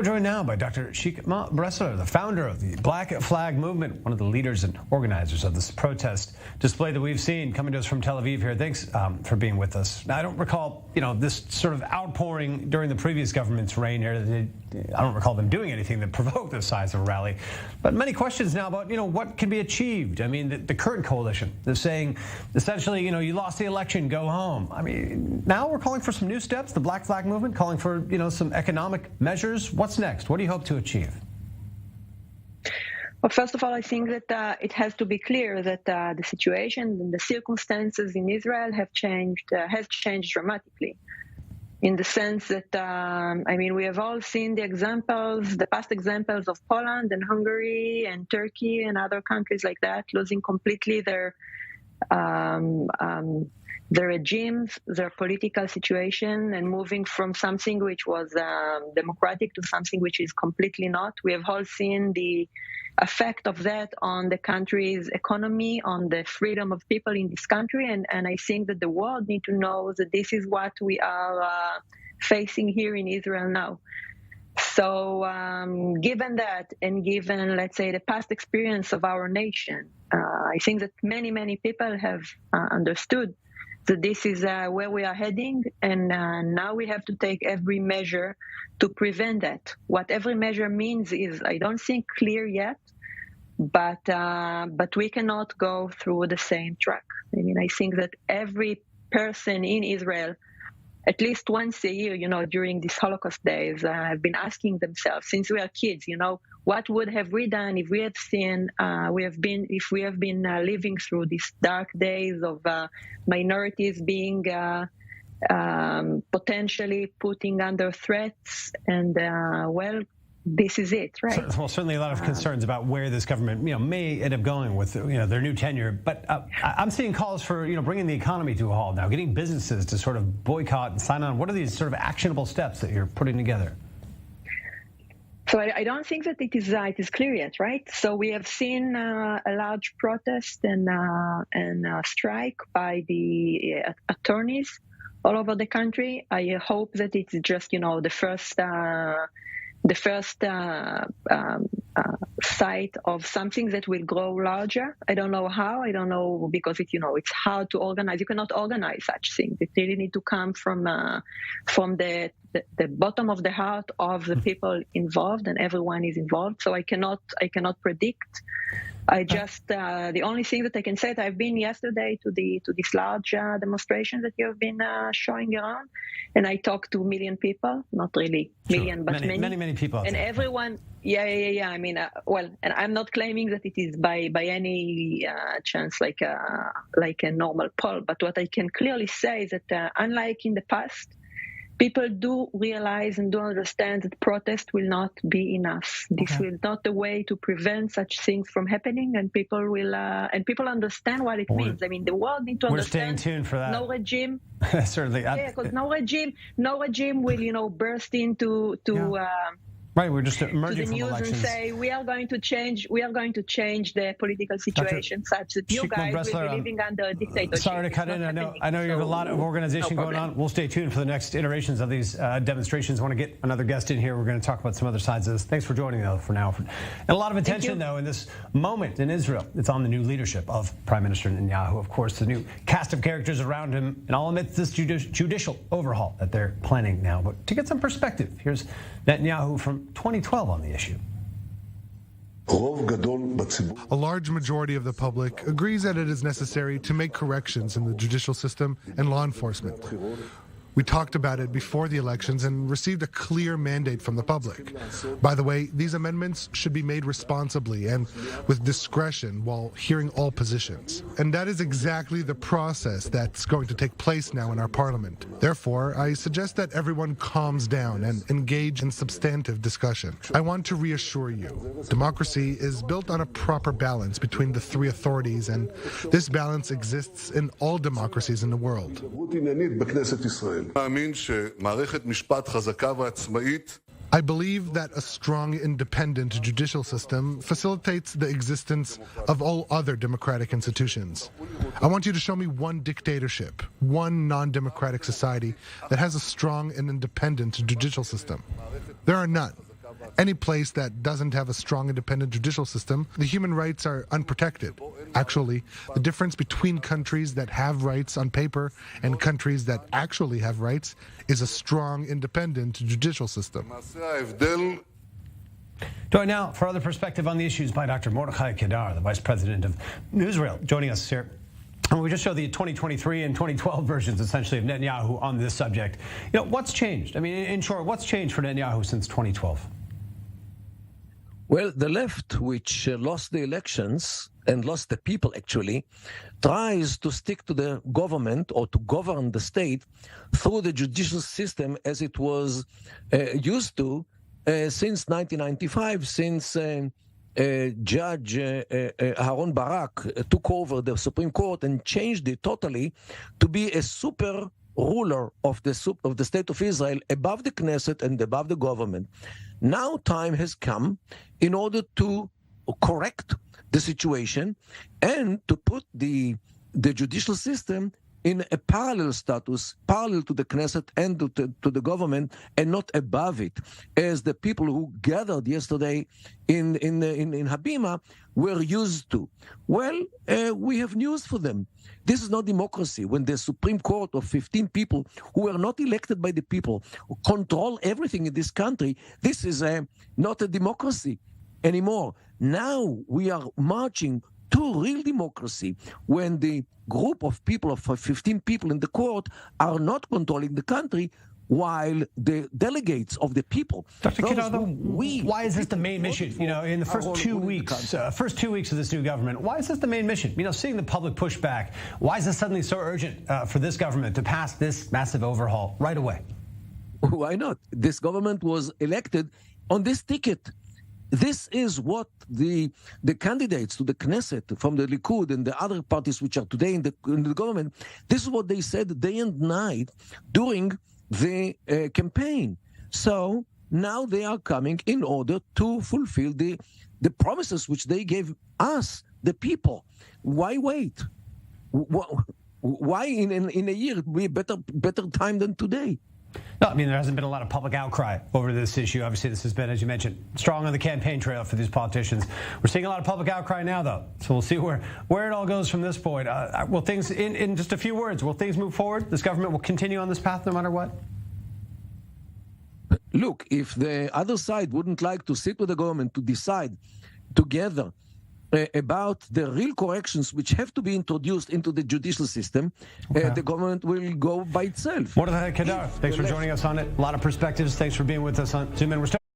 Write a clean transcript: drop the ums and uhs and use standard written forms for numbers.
We're joined now by Dr. Shikma Bresler, the founder of the Black Flag Movement, one of the leaders and organizers of this protest display that we've seen, coming to us from Tel Aviv here. Thanks for being with us. Now, I don't recall, this sort of outpouring during the previous government's reign here. I don't recall them doing anything that provoked the size of a rally. But many questions now about, what can be achieved. I mean, the current coalition is saying, essentially, you lost the election, go home. I mean, now we're calling for some new steps, the Black Flag Movement, calling for, some economic measures. What's next? What do you hope to achieve? Well, first of all, I think that it has to be clear that the situation and the circumstances in Israel has changed dramatically. In the sense that, we have all seen the past examples of Poland and Hungary and Turkey and other countries like that losing completely their regimes, their political situation, and moving from something which was democratic to something which is completely not. We have all seen the effect of that on the country's economy, on the freedom of people in this country, and I think that the world need to know that this is what we are facing here in Israel now. So given that, and given, let's say, the past experience of our nation, I think that many, many people have understood that this is where we are heading, and now we have to take every measure to prevent that. What every measure means is, I don't think clear yet, but we cannot go through the same track. I think that every person in Israel, at least once a year, during these Holocaust days, have been asking themselves since we are kids, what would have we done if we have seen, if we have been living through these dark days of minorities being potentially putting under threats, and this is it, right? Well, certainly a lot of concerns about where this government, may end up going with, their new tenure. But I'm seeing calls for, bringing the economy to a halt now, getting businesses to sort of boycott and sign on. What are these sort of actionable steps that you're putting together? So I don't think that it is clear yet, right? So we have seen a large protest and strike by the attorneys all over the country. I hope that it's just, the first site of something that will grow larger. I don't know how. I don't know, because it's hard to organize. You cannot organize such things. It really need to come from the bottom of the heart of the people involved, and everyone is involved. So I cannot predict. I just the only thing that I can say is I've been yesterday to this large demonstration that you have been showing around, and I talked to a million people, not really million, but many people, and everyone. Yeah. And I'm not claiming that it is by any chance like a normal poll, but what I can clearly say is that unlike in the past, people do realize and do understand that protest will not be enough. This will not the way to prevent such things from happening, and people will people understand what it means. The world need to understand. We're staying tuned for that. No regime. Certainly. Because no regime will breast into. Right, we're just emerging to the from news elections. And say we are going to change the political situation such that you guys will be living under a dictatorship. Sorry to cut in. I know you have a lot of organization going on. We'll stay tuned for the next iterations of these demonstrations. I want to get another guest in here. We're going to talk about some other sides of this. Thanks for joining, though, for now. And a lot of attention, though, in this moment in Israel. It's on the new leadership of Prime Minister Netanyahu, of course, the new cast of characters around him, and all amidst this judicial overhaul that they're planning now. But to get some perspective, here's Netanyahu from 2012 on the issue. A large majority of the public agrees that it is necessary to make corrections in the judicial system and law enforcement. We talked about it before the elections and received a clear mandate from the public. By the way, these amendments should be made responsibly and with discretion while hearing all positions. And that is exactly the process that's going to take place now in our parliament. Therefore, I suggest that everyone calms down and engage in substantive discussion. I want to reassure you, democracy is built on a proper balance between the three authorities, and this balance exists in all democracies in the world. I believe that a strong, independent judicial system facilitates the existence of all other democratic institutions. I want you to show me one dictatorship, one non-democratic society that has a strong and independent judicial system. There are none. Any place that doesn't have a strong independent judicial system, the human rights are unprotected. Actually, the difference between countries that have rights on paper and countries that actually have rights is a strong independent judicial system. Joined now for other perspective on the issues by Dr. Mordechai Kedar, the Vice President of Israel, joining us here. And we just showed the 2023 and 2012 versions, essentially, of Netanyahu on this subject. What's changed? I mean, in short, what's changed for Netanyahu since 2012? Well, the left, which lost the elections and lost the people, actually, tries to stick to the government or to govern the state through the judicial system as it was used to since 1995, since Judge Aaron Barak took over the Supreme Court and changed it totally to be a super ruler of the state of Israel above the Knesset and above the government. Now time has come in order to correct the situation and to put the judicial system in a parallel status, parallel to the Knesset and to the government, and not above it, as the people who gathered yesterday in Habima were used to. Well, we have news for them. This is not democracy. When the Supreme Court of 15 people who were not elected by the people control everything in this country, this is not a democracy anymore. Now we are marching to real democracy when the group of people, of 15 people in the court, are not controlling the country, while the delegates of the people, Dr. Kedar, why is this the main mission? In the first 2 weeks, of this new government, why is this the main mission? Seeing the public pushback, why is this suddenly so urgent for this government to pass this massive overhaul right away? Why not? This government was elected on this ticket. This is what the candidates to the Knesset from the Likud and the other parties which are today in the government, this is what they said day and night during the campaign. So now they are coming in order to fulfill the promises which they gave us, the people. Why wait? Why in a year it will be better time than today? No, there hasn't been a lot of public outcry over this issue. Obviously, this has been, as you mentioned, strong on the campaign trail for these politicians. We're seeing a lot of public outcry now, though. So we'll see where it all goes from this point. Will things, in just a few words, will things move forward? This government will continue on this path no matter what? Look, if the other side wouldn't like to sit with the government to decide together about the real corrections which have to be introduced into the judicial system, the government will go by itself. Mordechai Kedar, thanks for joining us on it. A lot of perspectives. Thanks for being with us on Zoom In.